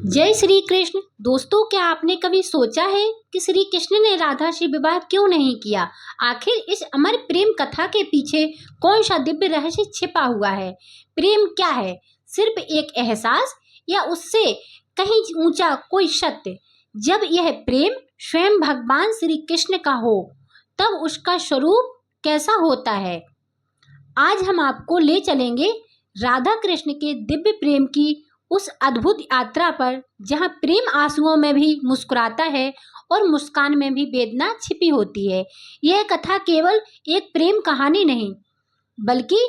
जय श्री कृष्ण। दोस्तों, क्या आपने कभी सोचा है कि श्री कृष्ण ने राधा से विवाह क्यों नहीं किया? आखिर इस अमर प्रेम कथा के पीछे कौन सा दिव्य रहस्य छिपा हुआ है? प्रेम क्या है? सिर्फ एक एहसास या उससे कहीं ऊंचा कोई सत्य? जब यह प्रेम स्वयं भगवान श्री कृष्ण का हो, तब उसका स्वरूप कैसा होता है? आज हम आपको ले चलेंगे राधा कृष्ण के दिव्य प्रेम की उस अद्भुत यात्रा पर, जहां प्रेम आंसुओं में भी मुस्कुराता है और मुस्कान में भी वेदना छिपी होती है। यह कथा केवल एक प्रेम कहानी नहीं, बल्कि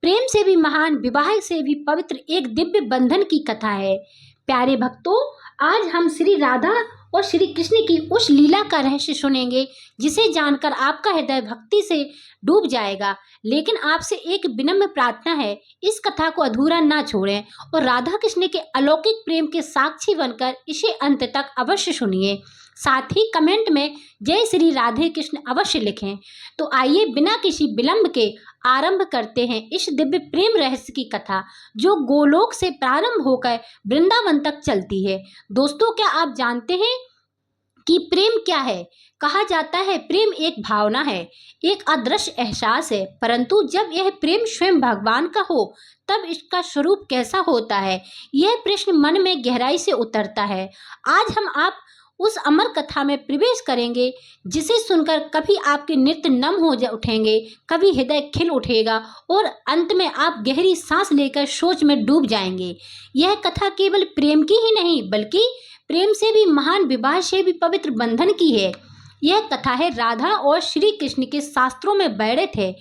प्रेम से भी महान, विवाह से भी पवित्र एक दिव्य बंधन की कथा है। प्यारे भक्तों, आज हम श्री राधा और श्री कृष्ण की उस लीला का रहस्य सुनेंगे, जिसे जानकर आपका हृदय भक्ति से डूब जाएगा। लेकिन आपसे एक विनम्र प्रार्थना है, इस कथा को अधूरा ना छोड़ें और राधा कृष्ण के अलौकिक प्रेम के साक्षी बनकर इसे अंत तक अवश्य सुनिए। साथ ही कमेंट में जय श्री राधे कृष्ण अवश्य लिखें। तो आइए बिना किसी विलंब के आरंभ करते हैं इस दिव्य प्रेम रहस्य की कथा, जो गोलोक से प्रारंभ होकर वृंदावन तक चलती है। दोस्तों, क्या आप जानते हैं कि प्रेम क्या है? कहा जाता है प्रेम एक भावना है, एक अदृश्य एहसास है, परंतु जब यह प्रेम स्वयं भगवान का हो, तब इसका स्वरूप कैसा होता है? यह प्रश्न मन में गहराई से उतरता है। आज हम आप उस अमर कथा में प्रवेश करेंगे, जिसे सुनकर कभी आपके नेत्र नम हो जा उठेंगे, कभी हृदय खिल उठेगा और अंत में आप गहरी सांस लेकर सोच में डूब जाएंगे। यह कथा केवल प्रेम की ही नहीं, बल्कि प्रेम से भी महान, विवाह से भी पवित्र बंधन की है। यह कथा है राधा और श्री कृष्ण के। शास्त्रों में वर्णित है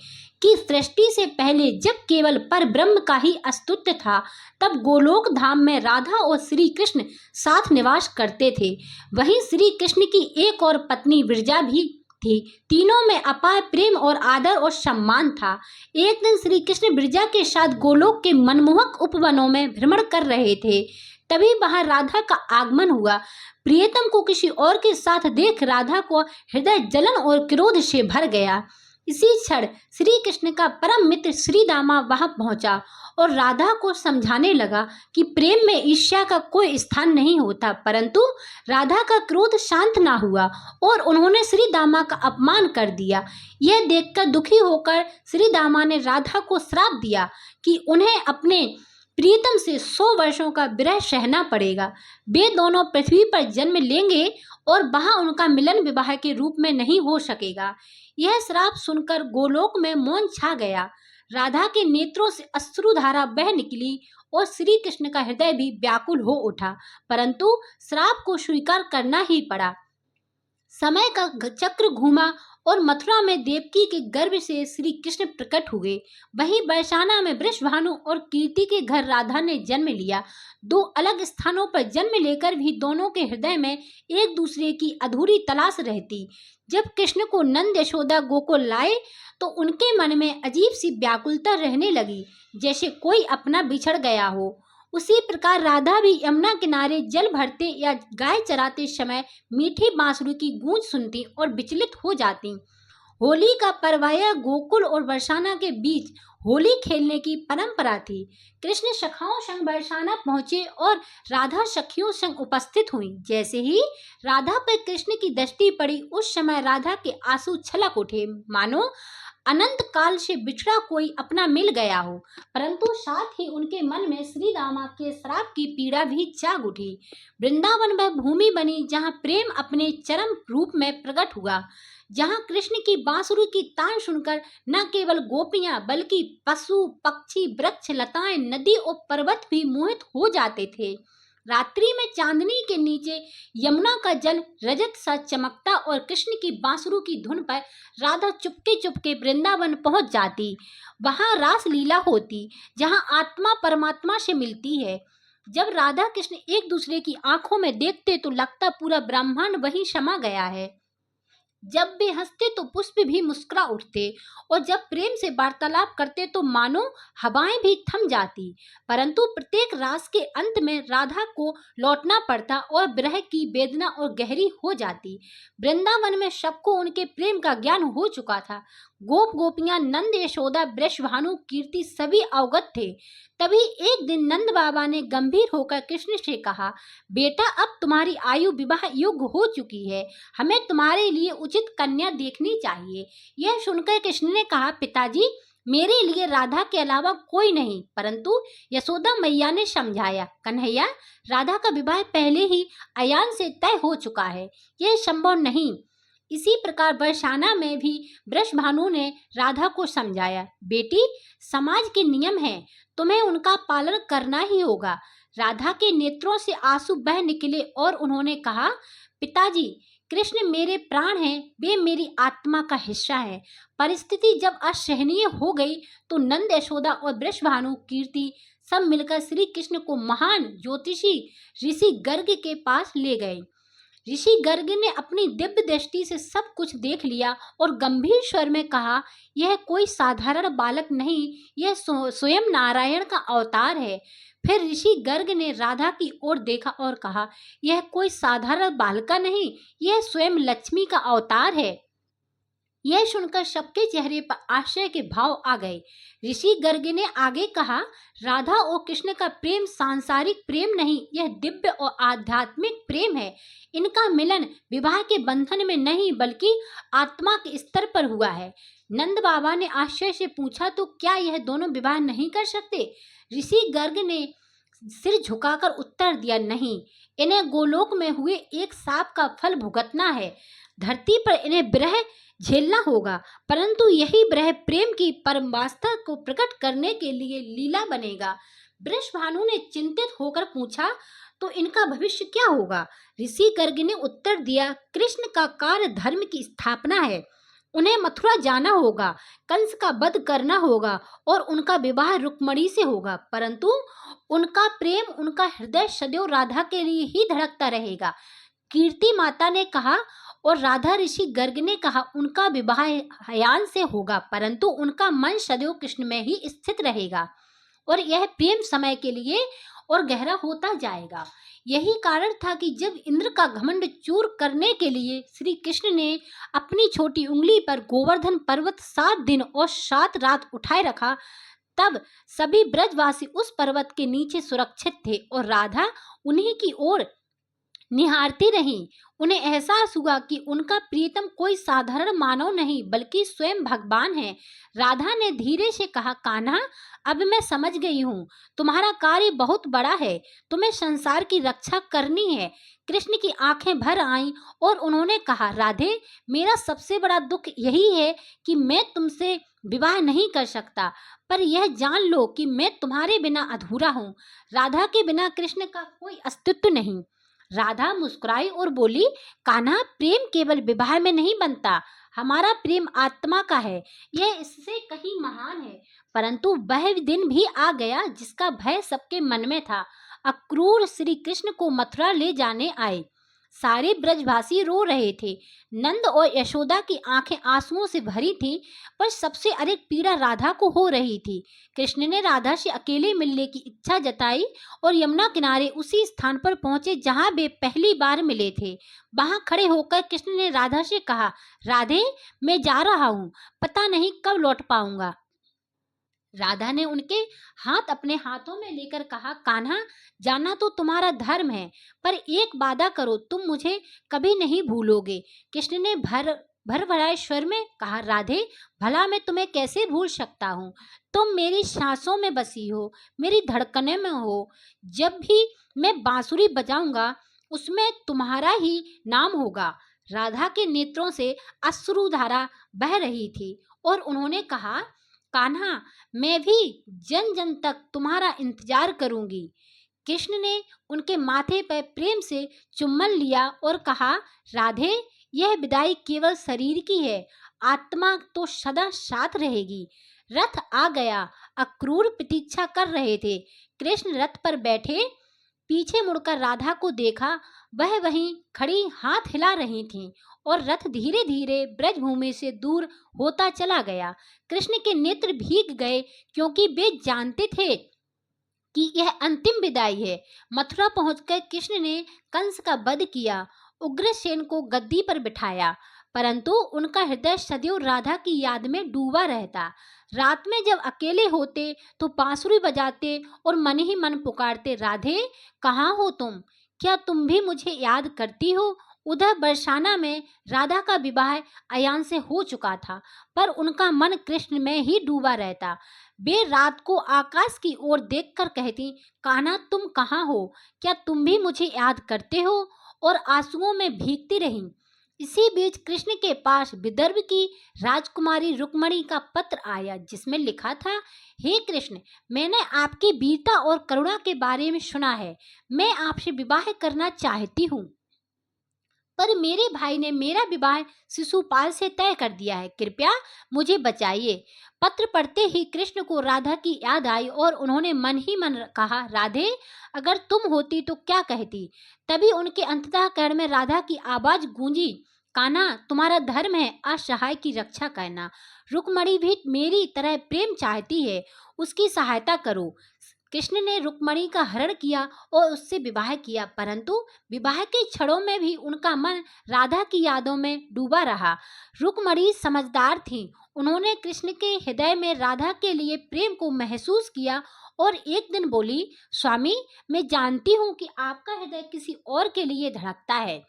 कि सृष्टि से पहले जब केवल पर ब्रह्म का ही अस्तित्व था, तब गोलोक धाम में राधा और श्री कृष्ण साथ निवास करते थे। वहीं श्री कृष्ण की एक और पत्नी विरजा भी थी। तीनों में अपार प्रेम और आदर और सम्मान था। एक दिन श्री कृष्ण विरजा के साथ गोलोक के मनमोहक उपवनों में भ्रमण कर रहे थे। तभी वहां राधा का आगमन हुआ। प्रियतम को किसी और के साथ देख राधा को हृदय जलन और क्रोध से भर गया। इसी क्षण श्री कृष्ण का परम मित्र श्री दामा वहां पहुंचा और राधा को समझाने लगा कि प्रेम में ईर्ष्या का कोई स्थान नहीं होता। परंतु राधा का क्रोध शांत ना हुआ और उन्होंने श्री दामा का अपमान कर दिया। यह देखकर दुखी होकर श्री दामा ने राधा को श्राप दिया कि उन्हें अपने प्रीतम से 100 वर्षों का विरह सहना पड़ेगा। वे दोनों पृथ्वी पर जन्म लेंगे और वहां उनका मिलन विवाह के रूप में नहीं हो सकेगा। यह श्राप सुनकर गोलोक में मौन छा गया। राधा के नेत्रों से अश्रुधारा बह निकली और श्री कृष्ण का हृदय भी व्याकुल हो उठा, परंतु श्राप को स्वीकार करना ही पड़ा। समय का चक्र घूमा और मथुरा में देवकी के गर्भ से श्री कृष्ण प्रकट हुए। वहीं बरसाना में वृषभानु और कीर्ति के घर राधा ने जन्म लिया। दो अलग स्थानों पर जन्म लेकर भी दोनों के हृदय में एक दूसरे की अधूरी तलाश रहती। जब कृष्ण को नंद यशोदा गोकुल लाए, तो उनके मन में अजीब सी व्याकुलता रहने लगी, जैसे कोई अपना बिछड़ गया हो। उसी प्रकार राधा भी यमुना किनारे जल भरते या गाय चराते समय मीठी बांसुरी की गूंज सुनती और विचलित हो जाती। होली का पर्व गोकुल और बरसाना के बीच होली खेलने की परंपरा थी। कृष्ण सखाओं संग बरसाना पहुंचे और राधा सखियों संग उपस्थित हुई। जैसे ही राधा पर कृष्ण की दृष्टि पड़ी, उस समय राधा के आंसू छलक उठे, मानो अनंत काल से बिछड़ा कोई अपना मिल गया हो। परंतु साथ ही उनके मन में श्री रामा के श्राप की पीड़ा भी जाग उठी। वृंदावन वह भूमि बनी जहाँ प्रेम अपने चरम रूप में प्रकट हुआ, जहाँ कृष्ण की बांसुरी की तान सुनकर न केवल गोपियां, बल्कि पशु पक्षी, वृक्ष लताएं, नदी और पर्वत भी मोहित हो जाते थे। रात्रि में चांदनी के नीचे यमुना का जल रजत सा चमकता और कृष्ण की बांसुरी की धुन पर राधा चुपके चुपके वृंदावन पहुंच जाती। वहां रास लीला होती, जहां आत्मा परमात्मा से मिलती है। जब राधा कृष्ण एक दूसरे की आंखों में देखते, तो लगता पूरा ब्रह्मांड वहीं समा गया है। जब वे हंसते तो पुष्प भी मुस्कुरा उठते और जब प्रेम से वार्तालाप करते तो मानो हवाएं भी थम जाती। परंतु प्रत्येक रास के अंत में राधा को लौटना पड़ता और विरह की वेदना और गहरी हो जाती। वृंदावन में सबको उनके प्रेम का ज्ञान हो चुका था। गोप गोपियां, नंद, यशोदा, वृषभानु, कीर्ति सभी अवगत थे। तभी एक दिन नंद बाबा ने गंभीर होकर कृष्ण से कहा, बेटा, अब तुम्हारी आयु विवाह योग्य हो चुकी है, हमें तुम्हारे लिए उचित कन्या देखनी चाहिए। यह सुनकर कृष्ण ने कहा, पिताजी, मेरे लिए राधा के अलावा कोई नहीं। परंतु यशोदा मैया ने समझाया, कन्हैया, राधा का विवाह पहले ही अयान से तय हो चुका है, यह संभव नहीं। इसी प्रकार बरसाना में भी वृषभानु ने राधा को समझाया, बेटी, समाज के नियम हैं, तुम्हें उनका पालन करना ही होगा। राधा के नेत्रों से आंसू बह निकले और उन्होंने कहा, पिताजी, कृष्ण मेरे प्राण हैं, वे मेरी आत्मा का हिस्सा है। परिस्थिति जब असहनीय हो गई तो नंद, यशोदा और वृषभानु, कीर्ति सब मिलकर श्री कृष्ण को महान ज्योतिषी ऋषि गर्ग के पास ले गए। ऋषि गर्ग ने अपनी दिव्य दृष्टि से सब कुछ देख लिया और गंभीर स्वर में कहा, यह कोई साधारण बालक नहीं, यह स्वयं नारायण का अवतार है। फिर ऋषि गर्ग ने राधा की ओर देखा और कहा, यह कोई साधारण बालिका नहीं, यह स्वयं लक्ष्मी का अवतार है। यह सुनकर सबके चेहरे पर आश्चर्य के भाव आ गए। ऋषि गर्ग ने आगे कहा, राधा और कृष्ण का प्रेम सांसारिक प्रेम नहीं, यह दिव्य और आध्यात्मिक प्रेम है। इनका मिलन विवाह के बंधन में नहीं बल्कि आत्मा के स्तर पर हुआ है। नंद बाबा ने आश्चर्य से पूछा, तो क्या यह दोनों विवाह नहीं कर सकते? ऋषि गर्ग ने सिर झुकाकर उत्तर दिया, नहीं, इन्हें गोलोक में हुए एक साप का फल भुगतना है। धरती पर इन्हें विरह झेलना होगा, परंतु यही विरह प्रेम की परम वास्तव को प्रकट करने के लिए लीला बनेगा। वृषभानु ने चिंतित होकर पूछा, तो इनका भविष्य क्या होगा? ऋषि गर्ग ने उत्तर दिया, कृष्ण का कार्य धर्म की स्थापना है, उन्हें मथुरा जाना होगा, कंस का वध करना होगा और उनका विवाह रुक्मणी से होगा। परंतु उनका प्रेम, उनका हृदय सदैव राधा के लिए ही धड़कता रहेगा। कीर्ति माता ने कहा और राधा ऋषि गर्ग ने कहा, उनका विवाह हयान से होगा, परंतु उनका मन सदैव कृष्ण में ही स्थित रहेगा और यह प्रेम समय के लिए और गहरा होता जाएगा। यही कारण था कि जब इंद्र का घमंड चूर करने के लिए श्री कृष्ण ने अपनी छोटी उंगली पर गोवर्धन पर्वत 7 दिन और 7 रात उठाए रखा, तब सभी ब्रजवासी उस पर्वत के नीचे सुरक्षित थे और राधा उन्हीं की ओर निहारती रहीं। उन्हें एहसास हुआ कि उनका प्रियतम कोई साधारण मानव नहीं बल्कि स्वयं भगवान है। राधा ने धीरे से कहा, कान्हा, अब मैं समझ गई हूँ, तुम्हारा कार्य बहुत बड़ा है, तुम्हें संसार की रक्षा करनी है। कृष्ण की आंखें भर आईं और उन्होंने कहा, राधे, मेरा सबसे बड़ा दुख यही है कि मैं तुमसे विवाह नहीं कर सकता, पर यह जान लो कि मैं तुम्हारे बिना अधूरा हूँ। राधा के बिना कृष्ण का कोई अस्तित्व नहीं। राधा मुस्कुराई और बोली, कान्हा, प्रेम केवल विवाह में नहीं बनता, हमारा प्रेम आत्मा का है, यह इससे कहीं महान है। परंतु वह दिन भी आ गया जिसका भय सबके मन में था। अक्रूर श्री कृष्ण को मथुरा ले जाने आए। सारे ब्रजवासी रो रहे थे। नंद और यशोदा की आंखें आंसुओं से भरी थीं, पर सबसे अधिक पीड़ा राधा को हो रही थी। कृष्ण ने राधा से अकेले मिलने की इच्छा जताई और यमुना किनारे उसी स्थान पर पहुंचे जहां वे पहली बार मिले थे। वहां खड़े होकर कृष्ण ने राधा से कहा, राधे, मैं जा रहा हूं, पता नहीं कब लौट पाऊंगा। राधा ने उनके हाथ अपने हाथों में लेकर कहा, कान्हा, जाना तो तुम्हारा धर्म है, पर एक वादा करो, तुम मुझे कभी नहीं भूलोगे। कृष्ण ने भरभराए स्वर में कहा, राधे, भला मैं तुम्हें कैसे भूल सकता हूँ? तुम मेरी सांसों में बसी हो, मेरी धड़कने में हो। जब भी मैं बांसुरी बजाऊंगा उसमें तुम्हारा ही नाम होगा। राधा के नेत्रों से अश्रुधारा बह रही थी और उन्होंने कहा, कान्हा, मैं भी जन जन तक तुम्हारा इंतजार करूंगी। कृष्ण ने उनके माथे पर प्रेम से चुम्बन लिया और कहा, राधे, यह विदाई केवल शरीर की है, आत्मा तो सदा साथ रहेगी। रथ आ गया। अक्रूर प्रतीक्षा कर रहे थे। कृष्ण रथ पर बैठे, पीछे मुड़कर राधा को देखा, वह वहीं खड़ी हाथ हिला रही थीं और रथ धीरे धीरे ब्रजभूमि से दूर होता चला गया। कृष्ण के नेत्र भीग गए क्योंकि वे जानते थे कि यह अंतिम विदाई है। मथुरा पहुंचकर कृष्ण ने कंस का वध किया, उग्रसेन को गद्दी पर बिठाया, परंतु उनका हृदय सदैव राधा की याद में डूबा रहता। रात में जब अकेले होते तो बांसुरी बजाते और मन ही मन पुकारते, राधे कहाँ हो तुम? क्या तुम भी मुझे याद करती हो? उधर बरसाना में राधा का विवाह अयान से हो चुका था, पर उनका मन कृष्ण में ही डूबा रहता। वे रात को आकाश की ओर देखकर कहती, कान्हा तुम कहाँ हो? क्या तुम भी मुझे याद करते हो? और आंसुओं में भीगती रहीं। इसी बीच कृष्ण के पास विदर्भ की राजकुमारी रुक्मणी का पत्र आया, जिसमें लिखा था, हे कृष्ण, मैंने आपकी वीरता और करुणा के बारे में सुना है। मैं आपसे विवाह करना चाहती हूँ, पर मेरे भाई ने मेरा विवाह शिशुपाल से तय कर दिया है। कृपया मुझे बचाइए। पत्र पढ़ते ही कृष्ण को राधा की याद आई और उन्होंने मन ही मन कहा, राधे अगर तुम होती तो क्या कहती? तभी उनके अंतःकरण में राधा की आवाज गूंजी, कान्हा तुम्हारा धर्म है असहाय की रक्षा करना। रुक्मणी भी मेरी तरह प्रेम चाहती है, उसकी सहायता करो। कृष्ण ने रुक्मणी का हरण किया और उससे विवाह किया, परंतु विवाह के क्षणों में भी उनका मन राधा की यादों में डूबा रहा। रुक्मणी समझदार थी, उन्होंने कृष्ण के हृदय में राधा के लिए प्रेम को महसूस किया और एक दिन बोली, स्वामी मैं जानती हूँ कि आपका हृदय किसी और के लिए धड़कता है।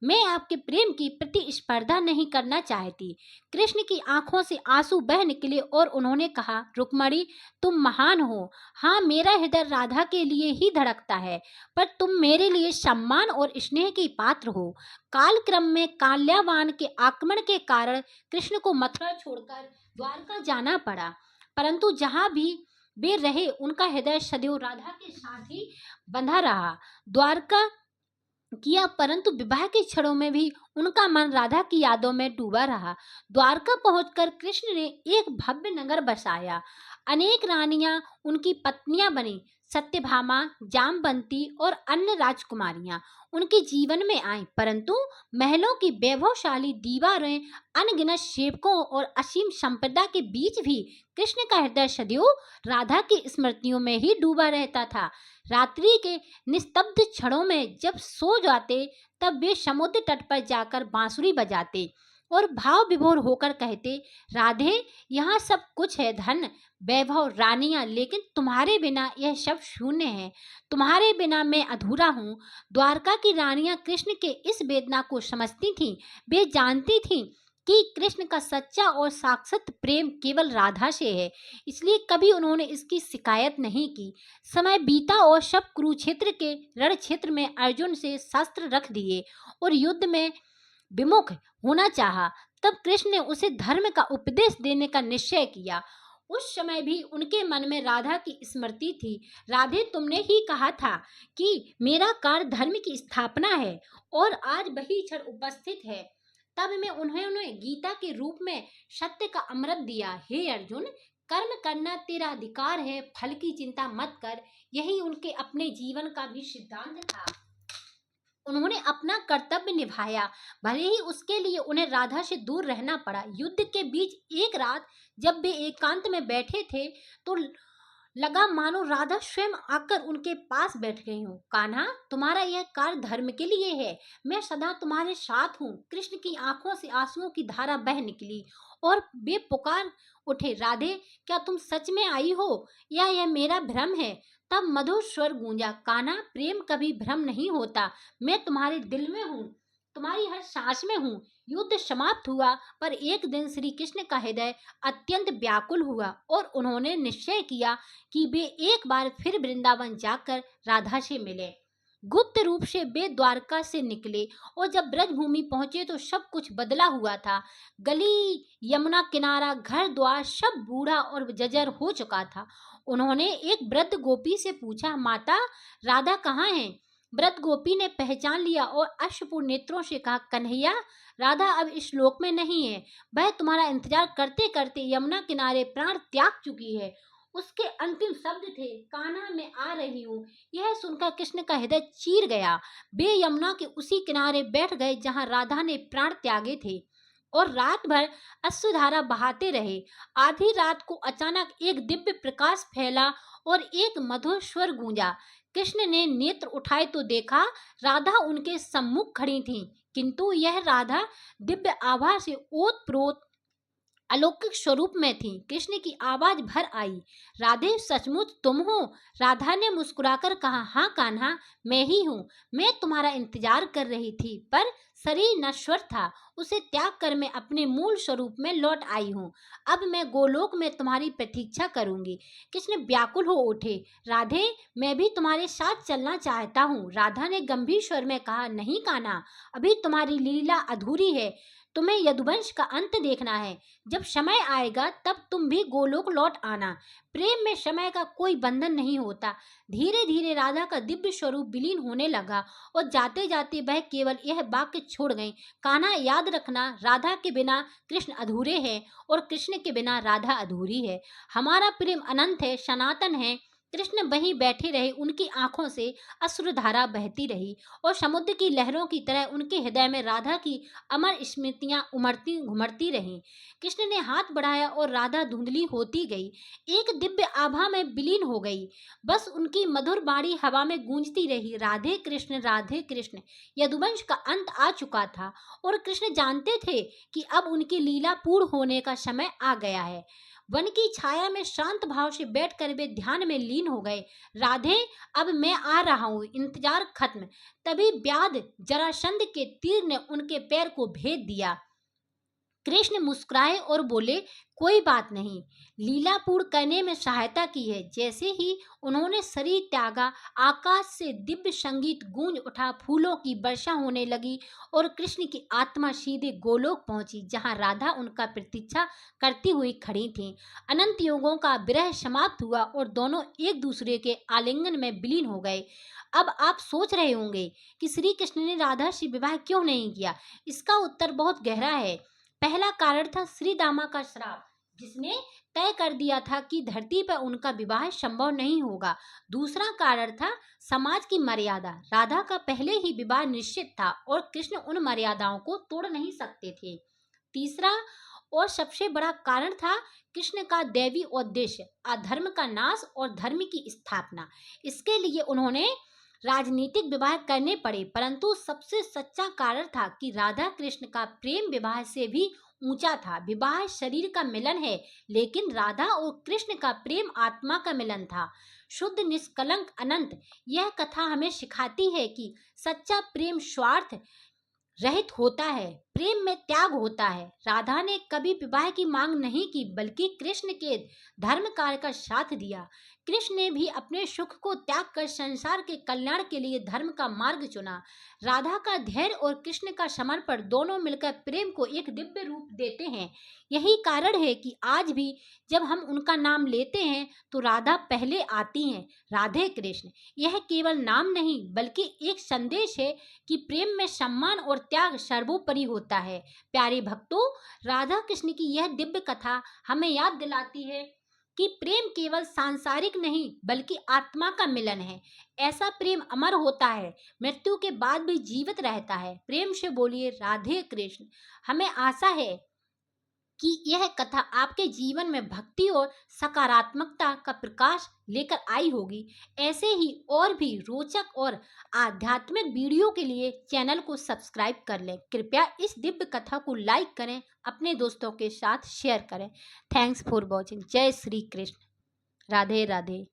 मैं आपके प्रेम की प्रतिस्पर्धा नहीं करना चाहती। कृष्ण की आंखों से आंसू बह निकले और उन्होंने कहा, रुक्मणी तुम महान हो। हाँ, मेरा हृदय राधा के लिए ही धड़कता है, पर तुम मेरे लिए सम्मान और स्नेह की पात्र हो। कालक्रम में काल्यावान के आक्रमण के कारण कृष्ण को मथुरा छोड़कर द्वारका जाना पड़ा, परंतु जहाँ भी वे रहे उनका हृदय सदैव राधा के साथ ही बंधा रहा। द्वारका किया, परंतु विवाह के क्षणों में भी उनका मन राधा की यादों में डूबा रहा। द्वारका पहुंचकर कृष्ण ने एक भव्य नगर बसाया। अनेक रानियां उनकी पत्नियां बनी। सत्यभामा, जामवंती और अन्य राजकुमारियां उनके जीवन में आईं, परंतु महलों की वैभवशाली दीवारें, अनगिनत सेवकों और असीम संपदा के बीच भी कृष्ण का हृदय सदैव राधा की स्मृतियों में ही डूबा रहता था। रात्रि के निस्तब्ध क्षणों में जब सो जाते, तब वे समुद्र तट पर जाकर बांसुरी बजाते और भाव विभोर होकर कहते, राधे यहाँ सब कुछ है, धन वैभव रानियां, लेकिन तुम्हारे बिना यह सब शून्य है। तुम्हारे बिना मैं अधूरा हूँ। द्वारका की रानियां कृष्ण के इस वेदना को समझती थीं। वे जानती थीं कि कृष्ण का सच्चा और साक्षात प्रेम केवल राधा से है, इसलिए कभी उन्होंने इसकी शिकायत नहीं की। समय बीता और सब कुरुक्षेत्र के रण क्षेत्र में अर्जुन से शस्त्र रख दिए और युद्ध में विमुख होना चाहा। तब कृष्ण ने उसे धर्म का उपदेश देने का निश्चय किया। उस समय भी उनके मन में राधा की स्मृति थी। राधे तुमने ही कहा था कि मेरा कार्य धर्म की स्थापना है, और आज वही क्षण उपस्थित है। तब में उन्होंने गीता के रूप में सत्य का अमृत दिया। हे अर्जुन, कर्म करना तेरा अधिकार है, फल की चिंता मत कर। यही उनके अपने जीवन का भी सिद्धांत था। उन्होंने अपना कर्तव्य निभाया, भले ही उसके लिए उन्हें राधा से दूर रहना पड़ा। युद्ध के बीच एक रात जब वे एकांत में बैठे थे तो लगा मानो राधा स्वयं आकर उनके पास बैठ गई हूँ। कान्हा, तुम्हारा यह कार्य धर्म के लिए है, मैं सदा तुम्हारे साथ हूँ। कृष्ण की आंखों से आंसुओं की धारा बह निकली और वे पुकार उठे, राधे क्या तुम सच में आई हो या यह मेरा भ्रम है? तब मधुर स्वर गूंजा, कान्हा प्रेम कभी भ्रम नहीं होता, मैं तुम्हारे दिल में हूँ, तुम्हारी हर सांस में हूँ। युद्ध समाप्त हुआ, पर एक दिन श्री कृष्ण का हृदय अत्यंत व्याकुल हुआ और उन्होंने निश्चय किया कि वे एक बार फिर वृंदावन जाकर राधा से मिले। गुप्त रूप से वे द्वारका से निकले और जब ब्रजभूमि पहुंचे तो सब कुछ बदला हुआ था। गली, यमुना किनारा, घर द्वार सब बूढ़ा और जर्जर हो चुका था। उन्होंने एक वृद्ध गोपी से पूछा, माता राधा कहाँ है? वृद्ध गोपी ने पहचान लिया और अश्रुपूर्ण नेत्रों से कहा, कन्हैया, राधा अब इस लोक में नहीं है। वह तुम्हारा इंतजार करते करते यमुना किनारे प्राण त्याग चुकी है। उसके अंतिम शब्द थे, कान्हा मैं आ रही हूँ। यह सुनकर कृष्ण का हृदय चीर गया। वे यमुना के उसी किनारे बैठ गए जहाँ राधा ने प्राण त्यागे थे और रात भर अश्रुधारा बहाते रहे। आधी रात को अचानक एक दिव्य प्रकाश फैला और एक मधुर स्वर गूंजा, कृष्ण ने नेत्र उठाए तो देखा राधा उनके सम्मुख खड़ी थी, किंतु यह राधा दिव्य आभा से ओतप्रोत अलौकिक स्वरूप में थी। कृष्ण की आवाज भर आई, राधे सचमुच तुम हो? राधा ने मुस्कुराकर कहा, हाँ कान्हा, मैं ही हूँ। मैं तुम्हारा इंतजार कर रही थी, पर शरीर नश्वर था, उसे त्याग कर मैं अपने मूल स्वरूप में लौट आई हूँ। अब मैं गोलोक में तुम्हारी प्रतीक्षा करूंगी। कृष्ण व्याकुल हो उठे, राधे, मैं भी तुम्हारे साथ चलना चाहता हूँ। राधा ने गंभीर स्वर में कहा, नहीं कान्हा, अभी तुम्हारी लीला अधूरी है, तुम्हें यदुवंश का अंत देखना है। जब समय आएगा तब तुम भी गोलोक लौट आना। प्रेम में समय का कोई बंधन नहीं होता। धीरे धीरे राधा का दिव्य स्वरूप विलीन होने लगा और जाते जाते वह केवल यह वाक्य छोड़ गई, कान्हा याद रखना, राधा के बिना कृष्ण अधूरे हैं और कृष्ण के बिना राधा अधूरी है। हमारा प्रेम अनंत है, सनातन है। कृष्ण वहीं बैठे रहे, उनकी आंखों से अश्रुधारा बहती रही और समुद्र की लहरों की तरह उनके हृदय में राधा की अमर स्मृतियां उमड़ती घुमड़ती रहीं। कृष्ण ने हाथ बढ़ाया और राधा धुंधली होती गई, एक दिव्य आभा में विलीन हो गई। बस उनकी मधुर बाणी हवा में गूंजती रही, राधे कृष्ण राधे कृष्ण। यदुवंश का अंत आ चुका था और कृष्ण जानते थे कि अब उनकी लीला पूर्ण होने का समय आ गया है। वन की छाया में शांत भाव से बैठकर वे ध्यान में लीन हो गए। राधे, अब मैं आ रहा हूँ, इंतजार खत्म। तभी व्याध जरासंध के तीर ने उनके पैर को भेद दिया। कृष्ण मुस्कुराए और बोले, कोई बात नहीं, लीला पूर्ण करने में सहायता की है। जैसे ही उन्होंने शरीर त्यागा, आकाश से दिव्य संगीत गूंज उठा, फूलों की वर्षा होने लगी और कृष्ण की आत्मा सीधे गोलोक पहुंची, जहां राधा उनका प्रतीक्षा करती हुई खड़ी थी। अनंत युगों का विरह समाप्त हुआ और दोनों एक दूसरे के आलिंगन में विलीन हो गए। अब आप सोच रहे होंगे कि श्री कृष्ण ने राधा से विवाह क्यों नहीं किया। इसका उत्तर बहुत गहरा है। पहला कारण था श्री दामा का श्राप, जिसने तय कर दिया था कि धरती पर उनका विवाह संभव नहीं होगा। दूसरा कारण था समाज की मर्यादा। राधा का पहले ही विवाह निश्चित था और कृष्ण उन मर्यादाओं को तोड़ नहीं सकते थे। तीसरा और सबसे बड़ा कारण था कृष्ण का दैवी उद्देश्य, अधर्म का नाश और धर्म की स्थापना। इसके लिए उन्होंने राजनीतिक विवाह करने पड़े, परंतु सबसे सच्चा कारण था कि राधा कृष्ण का प्रेम विवाह से भी ऊंचा था। विवाह शरीर का मिलन है, लेकिन राधा और कृष्ण का प्रेम आत्मा का मिलन था, शुद्ध, निष्कलंक, अनंत। यह कथा हमें सिखाती है कि सच्चा प्रेम स्वार्थ रहित होता है, प्रेम में त्याग होता है। राधा ने कभी विवाह की मांग नहीं की, बल्कि कृष्ण के धर्म कार्य का साथ दिया। कृष्ण ने भी अपने सुख को त्याग कर संसार के कल्याण के लिए धर्म का मार्ग चुना। राधा का धैर्य और कृष्ण का समर्पण दोनों मिलकर प्रेम को एक दिव्य रूप देते हैं। यही कारण है कि आज भी जब हम उनका नाम लेते हैं तो राधा पहले आती हैं, राधे कृष्ण। यह केवल नाम नहीं, बल्कि एक संदेश है कि प्रेम में सम्मान और त्याग सर्वोपरि होता है। प्यारे भक्तों, राधा कृष्ण की यह दिव्य कथा हमें याद दिलाती है कि प्रेम केवल सांसारिक नहीं, बल्कि आत्मा का मिलन है। ऐसा प्रेम अमर होता है, मृत्यु के बाद भी जीवित रहता है। प्रेम से बोलिए राधे कृष्ण। हमें आशा है कि यह कथा आपके जीवन में भक्ति और सकारात्मकता का प्रकाश लेकर आई होगी। ऐसे ही और भी रोचक और आध्यात्मिक वीडियो के लिए चैनल को सब्सक्राइब कर लें। कृपया इस दिव्य कथा को लाइक करें, अपने दोस्तों के साथ शेयर करें। Thanks for watching. जय श्री कृष्ण। राधे राधे।